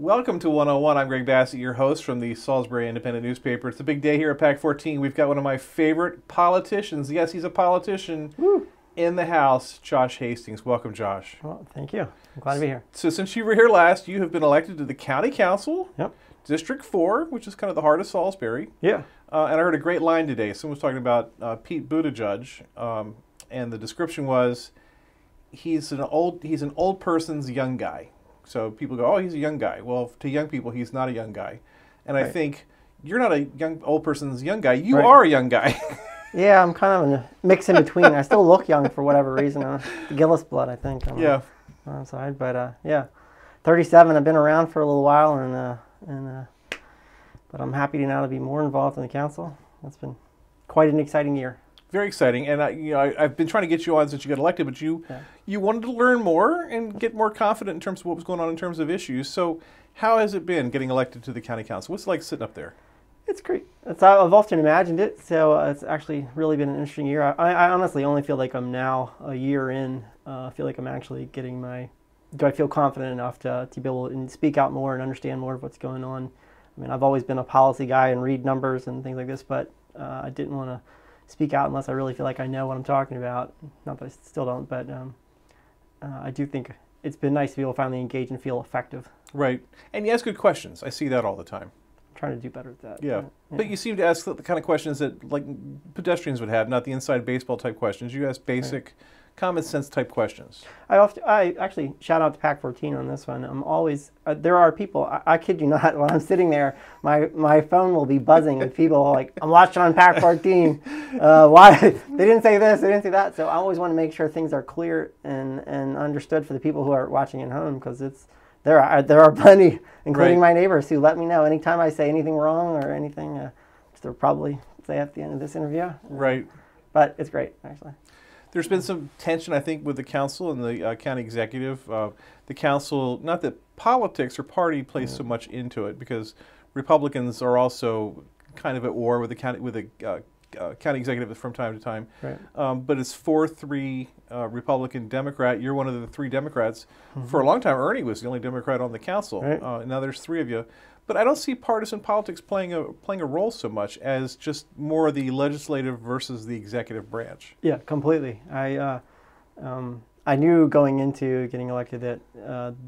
Welcome to 101. I'm Greg Bassett, your host from the Salisbury Independent newspaper. It's a big day here at PAC 14. We've got one of my favorite politicians. Yes, he's a politician. Woo. In the House, Josh Hastings. Welcome, Josh. Well, thank you. I'm glad to be here. So since you were here last, you have been elected to the County Council, Yep. District 4, which is kind of the heart of Salisbury. Yeah. And I heard a great line today. Someone was talking about Pete Buttigieg, and the description was, he's an old person's young guy. So people go, oh, he's a young guy. Well, to young people, he's not a young guy. And I think, you're not a old person's young guy. You are a young guy. Yeah, I'm kind of in a mix in between. I still look young for whatever reason. The Gillis blood, I think. Yeah. On the side, but yeah, 37. I've been around for a little while, but I'm happy now to be more involved in the council. It's been quite an exciting year. Very exciting, and I've been trying to get you on since you got elected, but you wanted to learn more and get more confident in terms of what was going on in terms of issues. So, how has it been getting elected to the county council? What's it like sitting up there? It's great. I've often imagined it, so it's actually really been an interesting year. I honestly only feel like I'm now a year in. I feel like I'm actually getting do I feel confident enough to be able to speak out more and understand more of what's going on? I mean, I've always been a policy guy and read numbers and things like this, but I didn't want to speak out unless I really feel like I know what I'm talking about. Not that I still don't, but I do think it's been nice to be able to finally engage and feel effective. Right. And you ask good questions. I see that all the time. I'm trying to do better at that. Yeah. But you seem to ask the kind of questions that like pedestrians would have, not the inside baseball type questions. You ask basic, common sense type questions. I actually shout out to PAC 14 on this one. I'm always there are people. I kid you not. When I'm sitting there, my phone will be buzzing with people like, I'm watching on PAC 14. Why they didn't say this, they didn't say that. So I always want to make sure things are clear and understood for the people who are watching at home, because there are plenty, including my neighbors, who let me know anytime I say anything wrong or anything. They'll probably say at the end of this interview. Right. But it's great, actually. There's been some tension, I think, with the council and the county executive. The council, not that politics or party plays so much into it, because Republicans are also kind of at war with the county executive from time to time. Right. But it's 4-3 Republican Democrat. You're one of the 3 Democrats. For a long time, Ernie was the only Democrat on the council. Right. Now there's 3 of you. But I don't see partisan politics playing a role so much as just more the legislative versus the executive branch. Yeah, completely. I knew going into getting elected that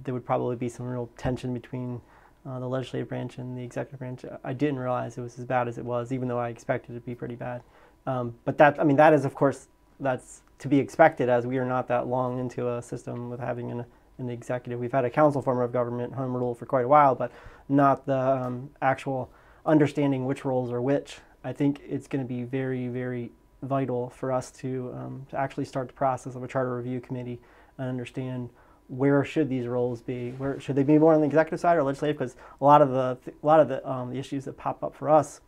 there would probably be some real tension between the legislative branch and the executive branch. I didn't realize it was as bad as it was, even though I expected it to be pretty bad. But that is, of course, that's to be expected, as we are not that long into a system with having an executive. We've had a council form of government, home rule, for quite a while, but not the actual understanding which roles are which. I think it's going to be very, very vital for us to actually start the process of a charter review committee and understand where should these roles be. Where should they be more on the executive side or legislative? Because a lot of the issues that pop up for us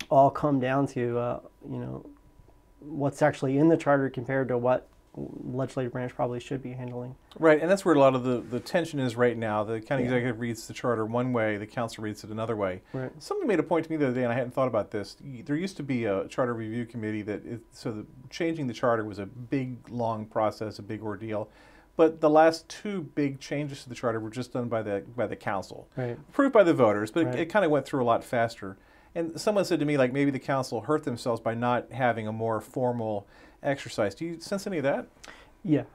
all come down to what's actually in the charter compared to what legislative branch probably should be handling. Right, and that's where a lot of the tension is right now. The county executive reads the charter one way, the council reads it another way. Right. Somebody made a point to me the other day, and I hadn't thought about this. There used to be a charter review committee changing the charter was a big, long process, a big ordeal. But the last 2 big changes to the charter were just done by the council, approved by the voters, but it kind of went through a lot faster. And someone said to me, like, maybe the council hurt themselves by not having a more formal exercise. Do you sense any of that? Yeah.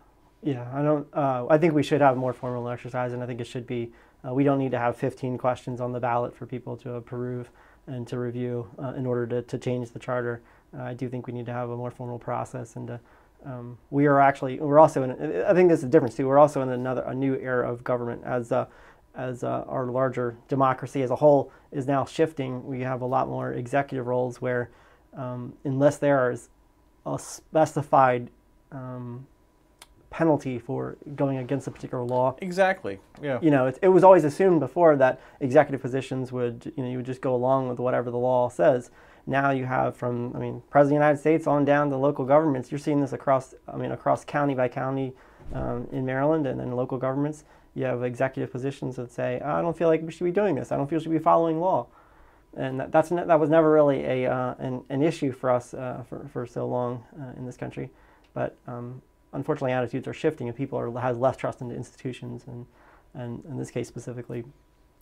I don't. I think we should have more formal exercise, and I think it should be. We don't need to have 15 questions on the ballot for people to approve and to review in order to change the charter. I do think we need to have a more formal process, and we're also in. I think there's a difference too. We're also in a new era of government as our larger democracy as a whole is now shifting. We have a lot more executive roles where, unless there is a specified penalty for going against a particular law. Exactly. Yeah. It was always assumed before that executive positions would, you would just go along with whatever the law says. Now you have from, President of the United States on down to local governments. You're seeing this across county by county in Maryland, and then local governments. You have executive positions that say, I don't feel like we should be doing this. I don't feel we should be following law. And that was never really an issue for us for so long in this country. But unfortunately, attitudes are shifting, and people has less trust in institutions, and in this case specifically,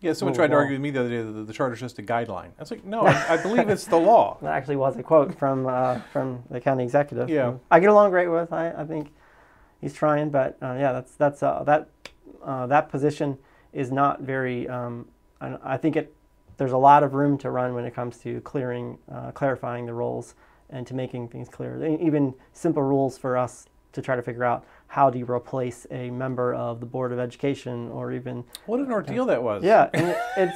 Yeah, someone rule tried of to law. argue with me the other day that the charter's just a guideline. I was like, no, I believe it's the law. That actually was a quote from the county executive. Yeah. Who I get along great with. I think he's trying, but yeah, that position is not very. I think there's a lot of room to run when it comes to clarifying the roles and to making things clear. Even simple rules for us to try to figure out how do you replace a member of the Board of Education, or even What an ordeal that was. yeah, and and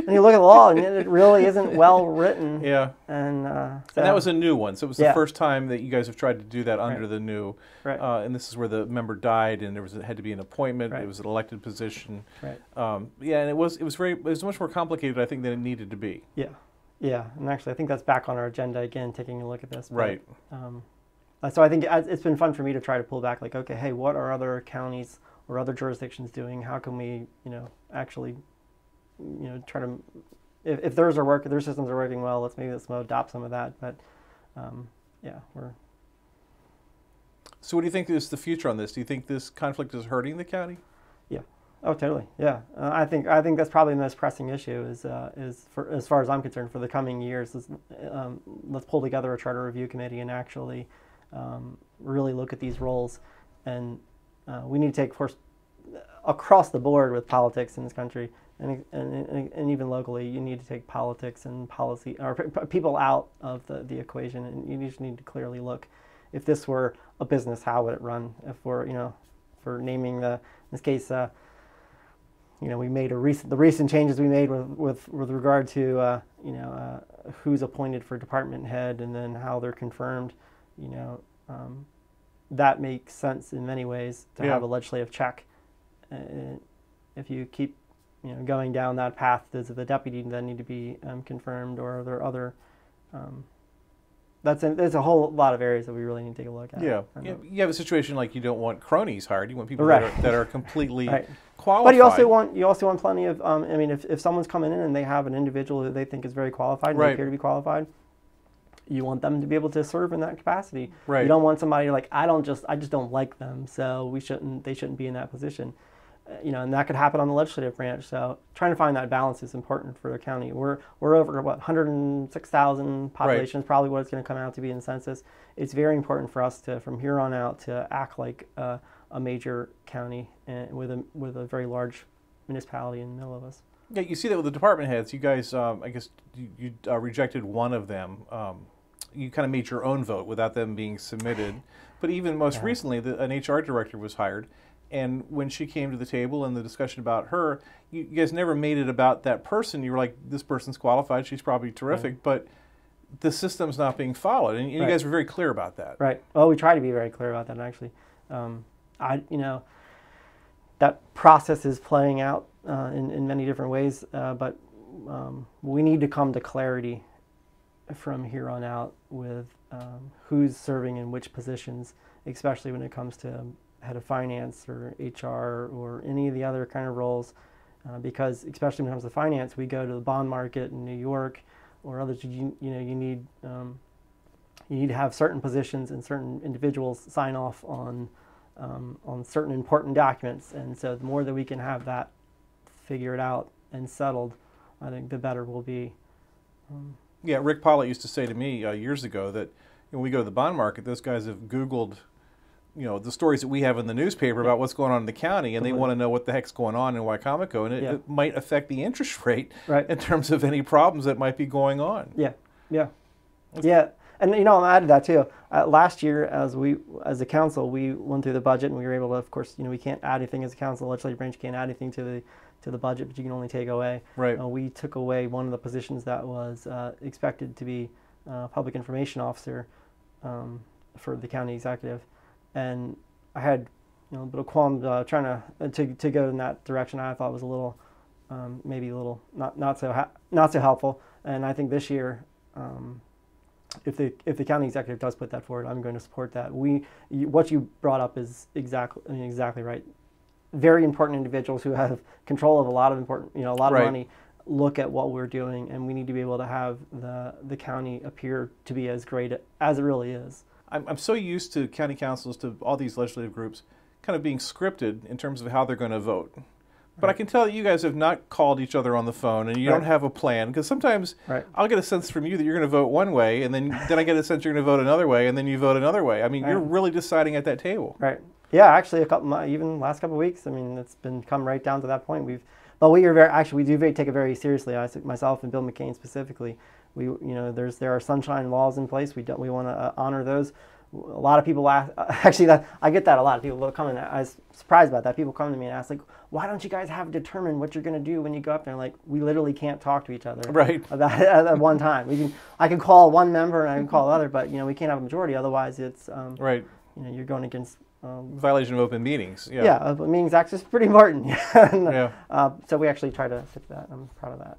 you look at the law and it really isn't well written. Yeah. And And that was a new one, so it was the Yeah. first time that you guys have tried to do that under the new. Right. And this is where the member died, and it had to be an appointment. Right. It was an elected position. Right. Yeah, and it was much more complicated, I think, than it needed to be. Yeah, yeah, and actually, I think that's back on our agenda again, taking a look at this. But, Right. So I think it's been fun for me to try to pull back, like, okay, hey, what are other counties or other jurisdictions doing? How can we, actually, try to, if their systems are working well, let's adopt some of that. But yeah, So what do you think is the future on this? Do you think this conflict is hurting the county? Yeah. Oh, totally. Yeah. I think that's probably the most pressing issue is for, as far as I'm concerned, for the coming years. Let's pull together a charter review committee and actually really look at these roles, and we need to take, of course, across the board with politics in this country, and even locally, you need to take politics and policy or people out of the equation, and you just need to clearly look. If this were a business, how would it run? If we're for naming in this case. We made the recent changes we made with regard to who's appointed for department head and then how they're confirmed. That makes sense in many ways to have a legislative check. If you keep going down that path, does the deputy then need to be confirmed, or are there other? There's a whole lot of areas that we really need to take a look at. Yeah, you have a situation like you don't want cronies hired. You want people Right. that are completely Right. qualified. But you also want plenty of. If someone's coming in and they have an individual that they think is very qualified, and Right. they appear to be qualified, you want them to be able to serve in that capacity. Right. You don't want somebody like I just don't like them, so they shouldn't be in that position. And that could happen on the legislative branch. So trying to find that balance is important for the county. We're over 106,000 population is probably what it's going to come out to be in the census. It's very important for us to, from here on out, to act like a major county with a very large municipality in the middle of us. Yeah, you see that with the department heads. You guys, I guess, you rejected one of them. You kind of made your own vote without them being submitted. But even most recently, an HR director was hired. And when she came to the table and the discussion about her, you guys never made it about that person. You were like, this person's qualified, she's probably terrific, but the system's not being followed. And you guys were very clear about that. Right. Well, we try to be very clear about that, actually. That process is playing out in many different ways, but we need to come to clarity from here on out with who's serving in which positions, especially when it comes to head of finance or HR or any of the other kind of roles, because especially when it comes to finance, we go to the bond market in New York or others. You need to have certain positions and certain individuals sign off on certain important documents, and so the more that we can have that figured out and settled, I think the better we'll be. Yeah, Rick Pollitt used to say to me years ago that when we go to the bond market, those guys have Googled the stories that we have in the newspaper about what's going on in the county, and they want to know what the heck's going on in Wicomico, and it might affect the interest rate in terms of any problems that might be going on. Yeah. And I'll add to that too. Last year, as a council, we went through the budget, and we were able to, of course, we can't add anything as a council. The legislative branch can't add anything to the budget, but you can only take away. Right. We took away one of the positions that was expected to be public information officer for the county executive. And I had a bit of qualms trying to go in that direction. I thought was a little, maybe a little not so helpful. And I think this year, if the county executive does put that forward, I'm going to support that. What you brought up is exactly right. Very important individuals who have control of a lot of of money look at what we're doing, and we need to be able to have the county appear to be as great as it really is. I'm so used to county councils, to all these legislative groups, kind of being scripted in terms of how they're going to vote. But I can tell that you guys have not called each other on the phone, and you don't have a plan. Because sometimes I'll get a sense from you that you're going to vote one way, and then I get a sense you're going to vote another way, and then you vote another way. I mean, you're really deciding at that table. Right. Yeah. Actually, even last couple of weeks. I mean, it's been come right down to that point. But we do take it very seriously. Myself and Bill McCain specifically. There are sunshine laws in place. We want to honor those. A lot of people ask, actually, I get that a lot. People come in. I was surprised about that. People come to me and ask, like, why don't you guys have determined what you're going to do when you go up there? Like, we literally can't talk to each other about it at one time. I can call one member and I can call the other, but we can't have a majority. Otherwise, it's you're going against violation of open meetings. Yeah, open meetings act is pretty important. So we actually try to fix that. I'm proud of that.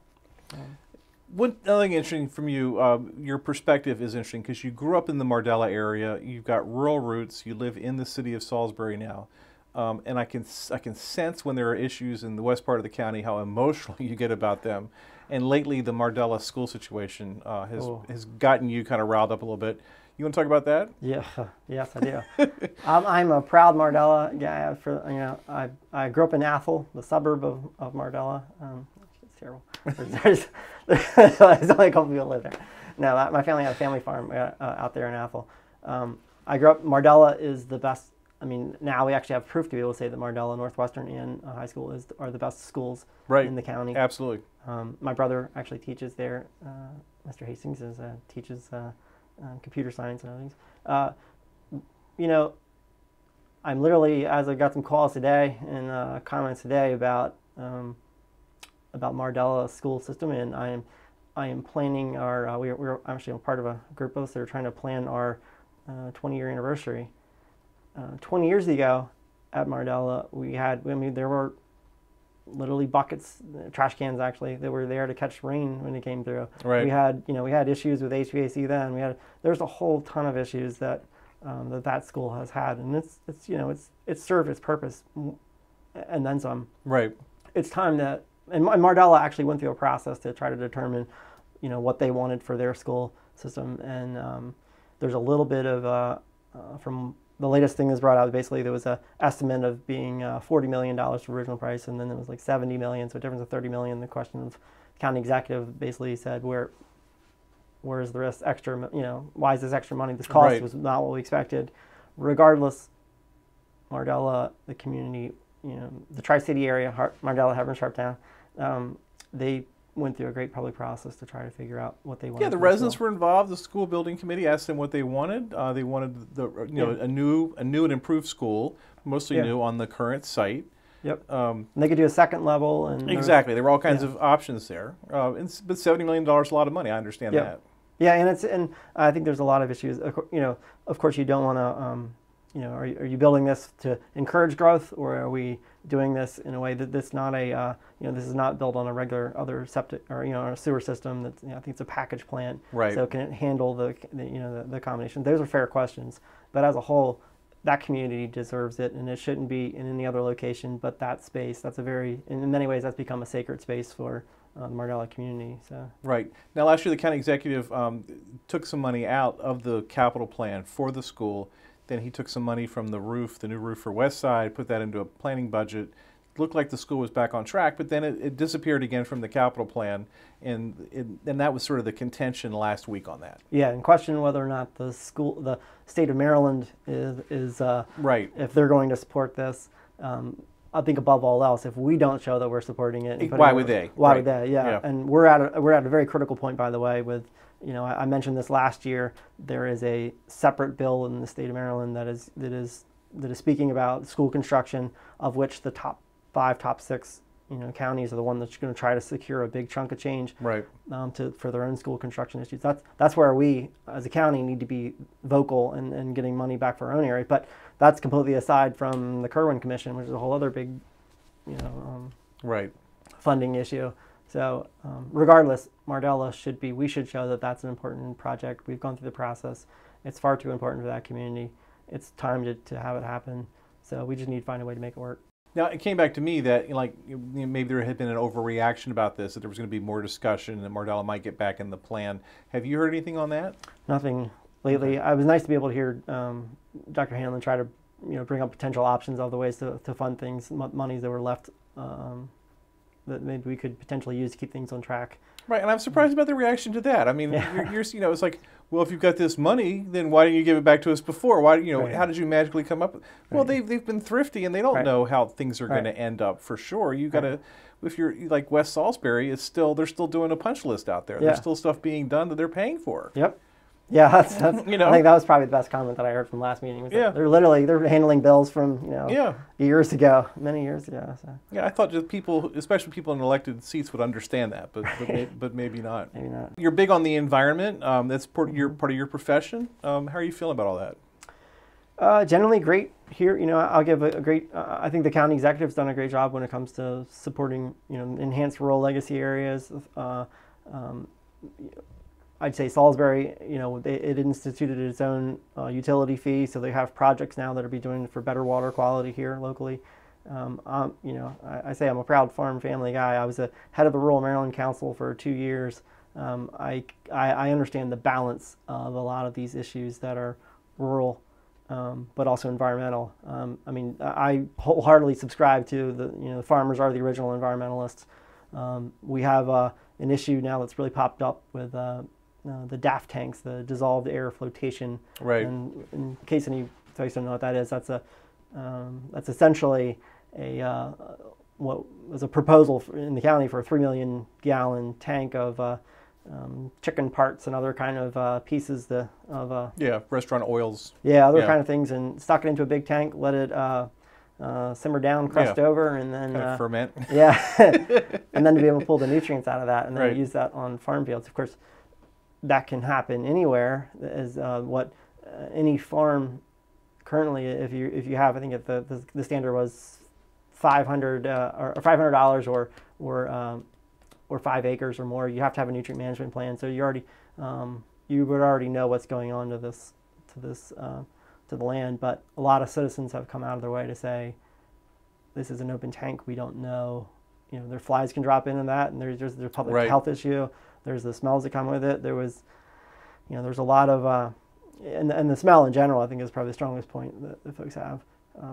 One thing interesting from you, your perspective is interesting because you grew up in the Mardella area. You've got rural roots. You live in the city of Salisbury now, and I can sense when there are issues in the west part of the county how emotional you get about them. And lately, the Mardella school situation has gotten you kind of riled up a little bit. You want to talk about that? Yeah, yes, I do. I'm a proud Mardella guy. I grew up in Athol, the suburb of Mardella. It's terrible. There's only a couple people live there. No, my family had a family farm out there in Athol. I grew up. Mardella is the best. I mean, now we actually have proof to be able to say that Mardella Northwestern and high school are the best schools in the county. Absolutely. My brother actually teaches there. Mr. Hastings teaches computer science and other things. I'm literally, as I got some calls today and comments today about Mardella school system, and I am planning our. We're actually part of a group of us that are trying to plan our 20-year anniversary. 20 years ago, at Mardella, there were literally buckets, trash cans actually, that were there to catch rain when it came through. Right. We had issues with HVAC then. There's a whole ton of issues that that school has had, and it's served its purpose, and then some. Right. It's time that. And Mardella actually went through a process to try to determine, what they wanted for their school system. And there's a little bit of, from the latest thing that's brought out, basically there was an estimate of being $40 million for original price, and then it was like $70 million, so a difference of $30 million. The question of the county executive basically said, where is the rest extra, why is this extra money? This cost was not what we expected. Regardless, Mardella, the community, the Tri-City area, Mardella, Hebron, Sharptown, they went through a great public process to try to figure out what they wanted. Yeah, the residents were involved. The school building committee asked them what they wanted. They wanted a new and improved school, mostly new on the current site. Yep. And they could do a second level. And exactly. There were all kinds of options there. But $70 million is a lot of money. I understand that. Yeah, and I think there's a lot of issues. Of course, you don't want to. Are you building this to encourage growth, or are we doing this in a way that this not this is not built on a regular other septic or a sewer system? That I think it's a package plant, right? So can it handle the combination? Those are fair questions, but as a whole, that community deserves it, and it shouldn't be in any other location. But that space, in many ways, that's become a sacred space for the Mardella community. So right now, last year the county executive took some money out of the capital plan for the school. Then he took some money from the new roof for West Side, put that into a planning budget. Looked like the school was back on track, but then it disappeared again from the capital plan, and that was sort of the contention last week on that. Yeah, and question whether or not the state of Maryland is right, if they're going to support this. I think above all else, if we don't show that we're supporting it, why would they? Why would they? Yeah, and we're at a very critical point, by the way, with. I mentioned this last year. There is a separate bill in the state of Maryland that is speaking about school construction, of which the top 5, top 6, counties are the one that's going to try to secure a big chunk of change, right? For their own school construction issues. That's where we, as a county, need to be vocal and getting money back for our own area. But that's completely aside from the Kerwin Commission, which is a whole other big, right, funding issue. So regardless, Mardella we should show that that's an important project. We've gone through the process. It's far too important for that community. It's time to have it happen. So we just need to find a way to make it work. Now, it came back to me that maybe there had been an overreaction about this, that there was going to be more discussion and that Mardella might get back in the plan. Have you heard anything on that? Nothing lately. It was nice to be able to hear Dr. Hanlon try to bring up potential options of the ways to fund things, monies that were left that maybe we could potentially use to keep things on track. Right, and I'm surprised about the reaction to that. I mean, Yeah. you're it's like, well, if you've got this money, then why didn't you give it back to us before? Why, Right. how did you magically come up with? Well, Right. they've been thrifty and they don't Right. know how things are going Right. to end up for sure. You got to, Right. if you're like West Salisbury, they're still doing a punch list out there. Yeah. There's still stuff being done that they're paying for. Yep. Yeah, that's I think that was probably the best comment that I heard from last meeting. Was that they're handling bills from years ago, many years ago. So. Yeah, I thought just people, especially people in elected seats, would understand that, but maybe not. Maybe not. You're big on the environment. That's part of your profession. How are you feeling about all that? Generally great here. I'll give a great. I think the county executive's done a great job when it comes to supporting enhanced rural legacy areas. I'd say Salisbury, it instituted its own utility fee, so they have projects now that are be doing for better water quality here locally. I say I'm a proud farm family guy. I was the head of the Rural Maryland Council for 2 years. I understand the balance of a lot of these issues that are rural, but also environmental. I wholeheartedly subscribe to the farmers are the original environmentalists. We have an issue now that's really popped up with the DAF tanks, the dissolved air flotation. Right. And in case any folks don't know what that is, that's essentially what was a proposal in the county for a 3 million gallon tank of chicken parts and other kind of pieces of restaurant oils. Yeah, other kind of things, and stuck it into a big tank, let it simmer down, crust over, and then kind of ferment. Yeah, and then to be able to pull the nutrients out of that, and then use that on farm fields. Of course, that can happen anywhere. Is what any farm currently, if you have, I think the standard was $500 or $500 or 5 acres or more. You have to have a nutrient management plan. So you would already know what's going on to the land. But a lot of citizens have come out of their way to say, this is an open tank. We don't know. Their flies can drop into that, and there's a public health issue. There's the smells that come with it. There's a lot of, and the smell in general, I think, is probably the strongest point that folks have.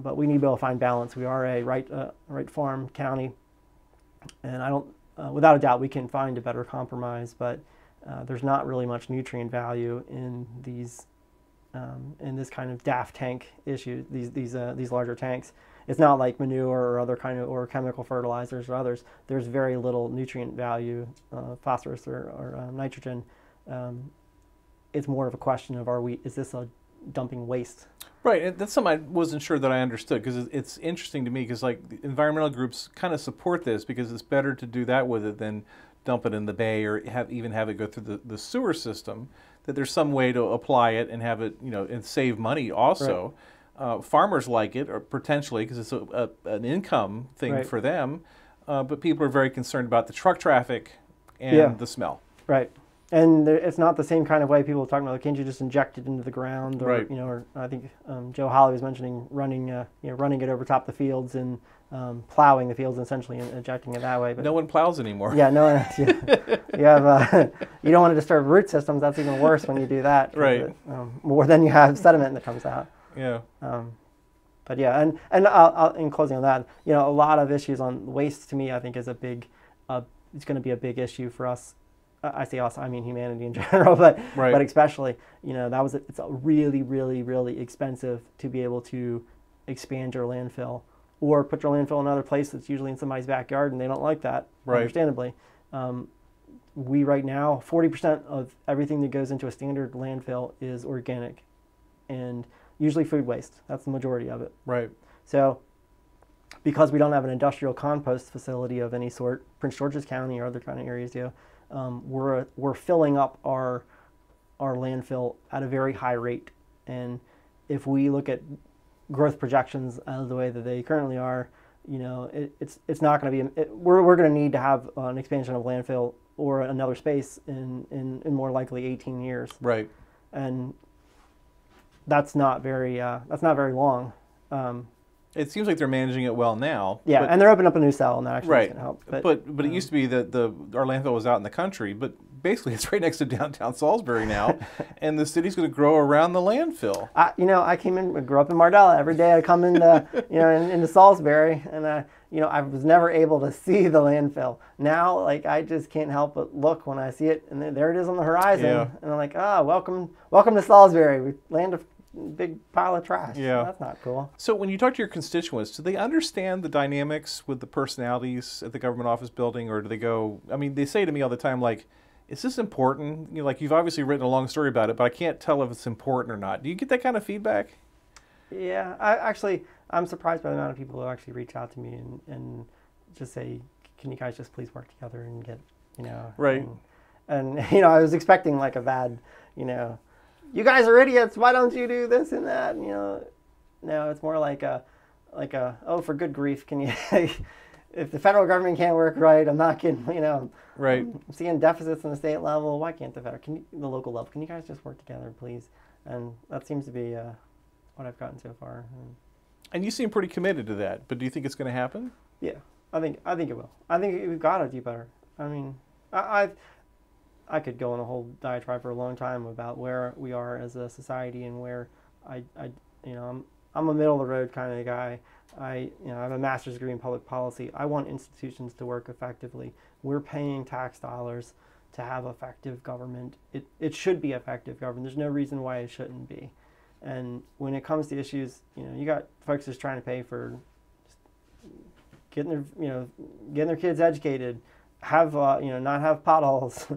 But we need to be able to find balance. We are a right farm county, and without a doubt, we can find a better compromise. But there's not really much nutrient value in these, in this kind of DAF tank issue. These larger tanks. It's not like manure or other or chemical fertilizers or others. There's very little nutrient value, phosphorus or nitrogen. It's more of a question of is this a dumping waste? Right, that's something I wasn't sure that I understood, because it's interesting to me, because like the environmental groups kind of support this, because it's better to do that with it than dump it in the bay or even have it go through the sewer system. That there's some way to apply it and have it, and save money also. Right. Farmers like it, or potentially, because it's an income thing for them, but people are very concerned about the truck traffic and the smell. Right, and it's not the same kind of way people are talking about. Like, can't you just inject it into the ground, or or I think Joe Holly was mentioning running it over top the fields and plowing the fields, essentially, and injecting it that way. But no one plows anymore. Yeah, no one. You have you don't want to disturb root systems. That's even worse when you do that. Right. More than you have sediment that comes out. Yeah. But yeah, and I'll, in closing on that, a lot of issues on waste, to me, I think is a big, it's going to be a big issue for us. I say us, I mean humanity in general, but especially, it's really, really, really expensive to be able to expand your landfill or put your landfill in another place that's usually in somebody's backyard, and they don't like that, understandably. We right now, 40% of everything that goes into a standard landfill is organic, and usually food waste. That's the majority of it. Right. So because we don't have an industrial compost facility of any sort, Prince George's County or other kind of areas do, we're filling up our landfill at a very high rate. And if we look at growth projections the way that they currently are, it's not going to be. We're going to need to have an expansion of landfill or another space in more likely 18 years. Right. And that's not very long. It seems like they're managing it well now. Yeah, and they're opening up a new cell, and that actually is Right. going to help. But it used to be that our landfill was out in the country, but basically it's right next to downtown Salisbury now, and the city's going to grow around the landfill. I grew up in Mardella. Every day I come into, into Salisbury, and I was never able to see the landfill. Now, like, I just can't help but look when I see it, and there it is on the horizon, Yeah. and I'm like, welcome to Salisbury. We land a big pile of trash. Yeah. That's not cool. So when you talk to your constituents, do they understand the dynamics with the personalities at the government office building, or do they go, I mean, they say to me all the time, like, is this important? Like, you've obviously written a long story about it, but I can't tell if it's important or not. Do you get that kind of feedback? Yeah, I'm surprised by the amount of people who actually reach out to me and just say, can you guys just please work together and get, Right. And I was expecting like a bad, you guys are idiots. Why don't you do this and that? No, it's more like oh, for good grief, can you? If the federal government can't work right, I'm not getting, Right. I'm seeing deficits on the state level. Why can't the local level? Can you guys just work together, please? And that seems to be what I've gotten so far. And you seem pretty committed to that, but do you think it's going to happen? Yeah, I think it will. I think we've got to do better. I mean, I could go on a whole diatribe for a long time about where we are as a society and where I'm a middle of the road kind of guy. I have a master's degree in public policy. I want institutions to work effectively. We're paying tax dollars to have effective government. It should be effective government. There's no reason why it shouldn't be. And when it comes to issues, you got folks just trying to pay for getting their kids educated, have not have potholes.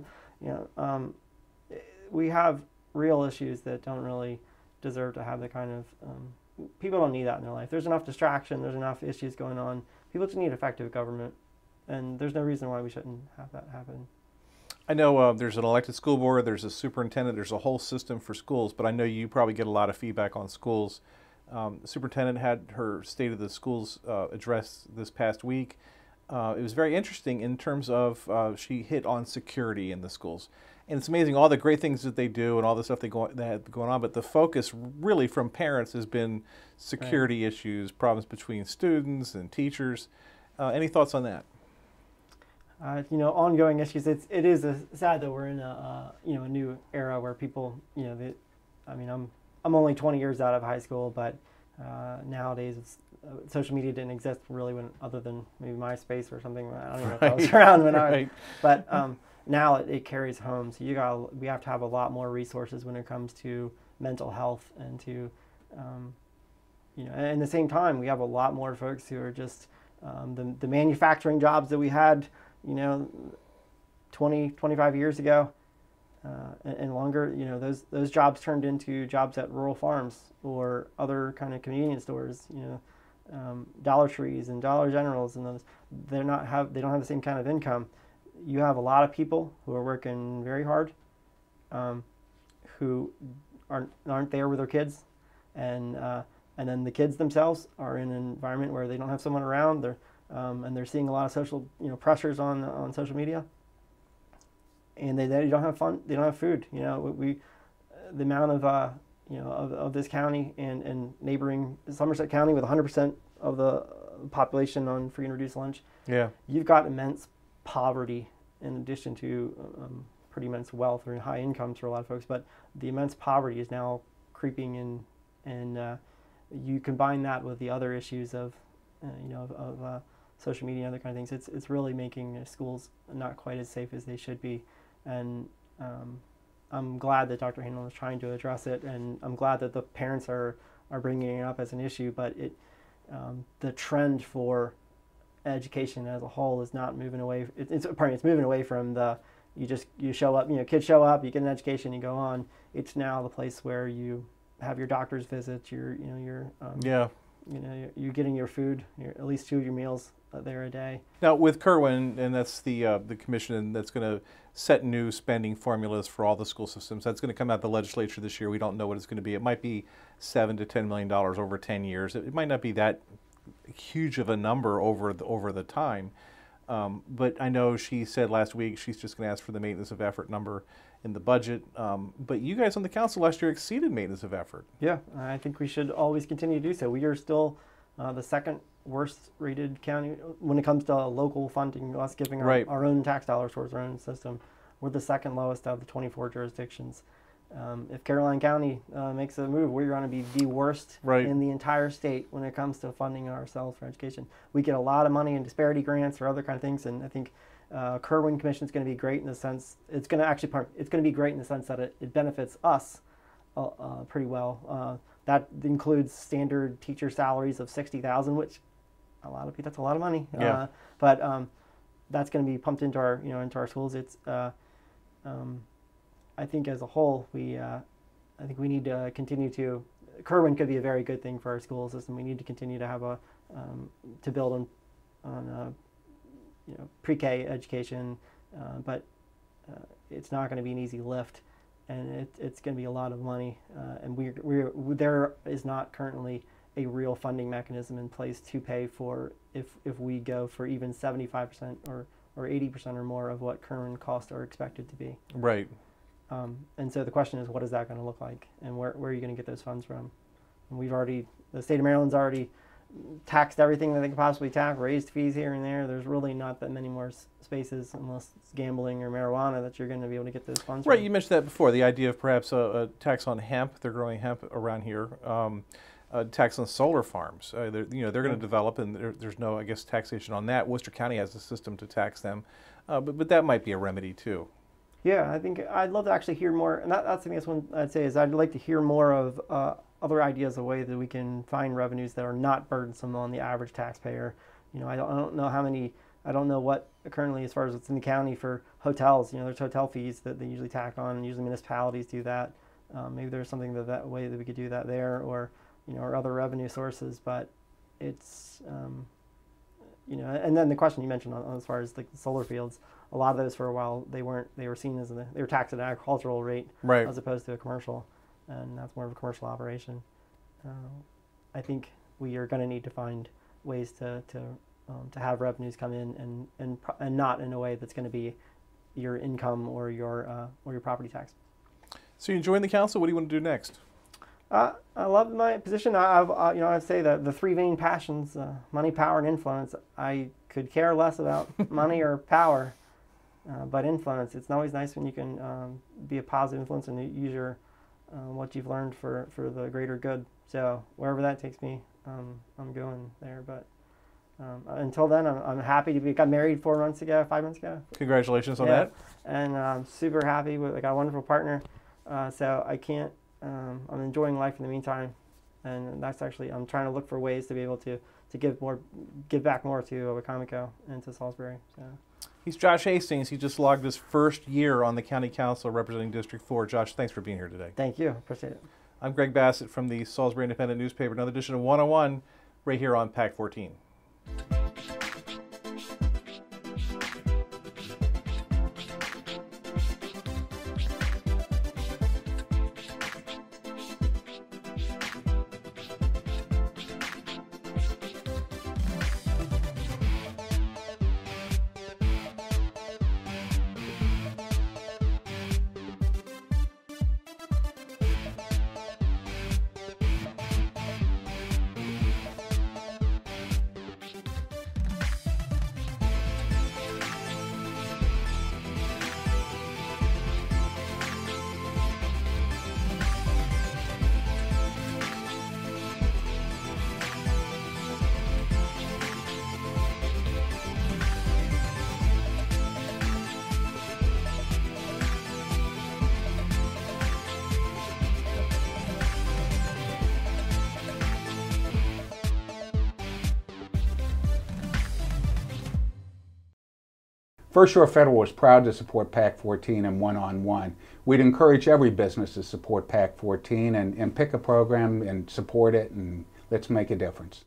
We have real issues that don't really deserve to have the kind of people don't need that in their life. There's enough distraction. There's enough issues going on. People just need effective government, and there's no reason why we shouldn't have that happen. I know there's an elected school board, there's a superintendent, there's a whole system for schools, but I know you probably get a lot of feedback on schools. The superintendent had her State of the Schools address this past week. It was very interesting in terms of she hit on security in the schools. And it's amazing all the great things that they do and all the stuff they have going on, but the focus really from parents has been security issues, problems between students and teachers. Any thoughts on that? Ongoing issues. It is sad that we're in a new era where people, I'm only 20 years out of high school, but nowadays social media didn't exist really other than maybe MySpace or something. I don't even know if that was around when I was. But now it carries home. So we have to have a lot more resources when it comes to mental health and to, and at the same time we have a lot more folks who are just the manufacturing jobs that we had 20, 25 years ago and longer, those jobs turned into jobs at rural farms or other kind of convenience stores, Dollar Trees and Dollar Generals, and those they don't have the same kind of income. You have a lot of people who are working very hard, who aren't there with their kids, and then the kids themselves are in an environment where they don't have someone around. And they're seeing a lot of social pressures on social media, and they don't have fun. They don't have food. The amount of this county and neighboring Somerset County with 100% of the population on free and reduced lunch. Yeah, you've got immense poverty in addition to pretty immense wealth or high incomes for a lot of folks. But the immense poverty is now creeping in, and you combine that with the other issues of social media and other kind of things. It's really making schools not quite as safe as they should be, and I'm glad that Dr. Hanlon is trying to address it, and I'm glad that the parents are bringing it up as an issue. But the trend for education as a whole is not moving away. It's moving away from you show up, kids show up, you get an education, you go on. It's now the place where you have your doctor's visits, you're getting your food, at least 2 of your meals there a day. Now with Kerwin, and that's the commission that's going to set new spending formulas for all the school systems. That's going to come out of the legislature this year. We don't know what it's going to be. It might be $7 to $10 million over 10 years. It might not be that huge of a number over the time. But I know she said last week she's just going to ask for the maintenance of effort number in the budget. But you guys on the council last year exceeded maintenance of effort. Yeah, I think we should always continue to do so. We are still, the second worst rated county when it comes to local funding, us giving Right. our own tax dollars towards our own system. We're the second lowest out of the 24 jurisdictions. If Caroline County makes a move, we're going to be the worst Right. in the entire state when it comes to funding ourselves for education. We get a lot of money in disparity grants or other kind of things, and I think Kerwin Commission is going to be great in the sense it's going to be great in the sense that it benefits us pretty well. That includes standard teacher salaries of $60,000, which that's a lot of money. Yeah. But that's going to be pumped into our into our schools. It's I think as a whole I think we need to continue to. Kerwin could be a very good thing for our school system. We need to continue to have to build on pre-K education, but it's not going to be an easy lift, and it's going to be a lot of money. And there is not currently a real funding mechanism in place to pay for if we go for even 75% or 80% or more of what current costs are expected to be. Right. And so the question is, what is that going to look like, and where are you going to get those funds from? And the state of Maryland's already taxed everything that they could possibly tax, raised fees here and there. There's really not that many more spaces, unless it's gambling or marijuana, that you're going to be able to get those funds Right, from. you mentioned that before, the idea of perhaps a tax on hemp. They're growing hemp around here. Tax on solar farms. They're going to develop, and there's no, I guess, taxation on that. Worcester County has a system to tax them, but that might be a remedy too. Yeah, I think I'd love to actually hear more, and that's the biggest one I'd say is I'd like to hear more of other ideas of ways that we can find revenues that are not burdensome on the average taxpayer. I don't know what currently, as far as what's in the county for hotels. There's hotel fees that they usually tack on, and usually municipalities do that. Maybe there's something that way that we could do that there, or other revenue sources. But it's and then the question you mentioned on as far as like the solar fields, a lot of those for a while they were seen as they were taxed at an agricultural rate, right, as opposed to a commercial, and that's more of a commercial operation. I think we are going to need to find ways to have revenues come in and not in a way that's going to be your income or your property tax. So you enjoying the council? What do you want to do next? I love my position. I'd say that the three main passions, money, power, and influence. I could care less about money or power, but influence. It's always nice when you can be a positive influence and use your what you've learned for the greater good. So wherever that takes me, I'm going there. But until then, I'm happy to be. Got married 5 months ago. Congratulations on that. And I'm super happy. I got a wonderful partner. So I can't. I'm enjoying life in the meantime, and that's actually I'm trying to look for ways to be able to give back more to Wicomico and to Salisbury. So. He's Josh Hastings. He just logged his first year on the County Council representing District 4. Josh, thanks for being here today. Thank you. Appreciate it. I'm Greg Bassett from the Salisbury Independent Newspaper. Another edition of 101 right here on PAC 14. First Shore Federal is proud to support PAC 14 and one-on-one. We'd encourage every business to support PAC 14 and pick a program and support it, and let's make a difference.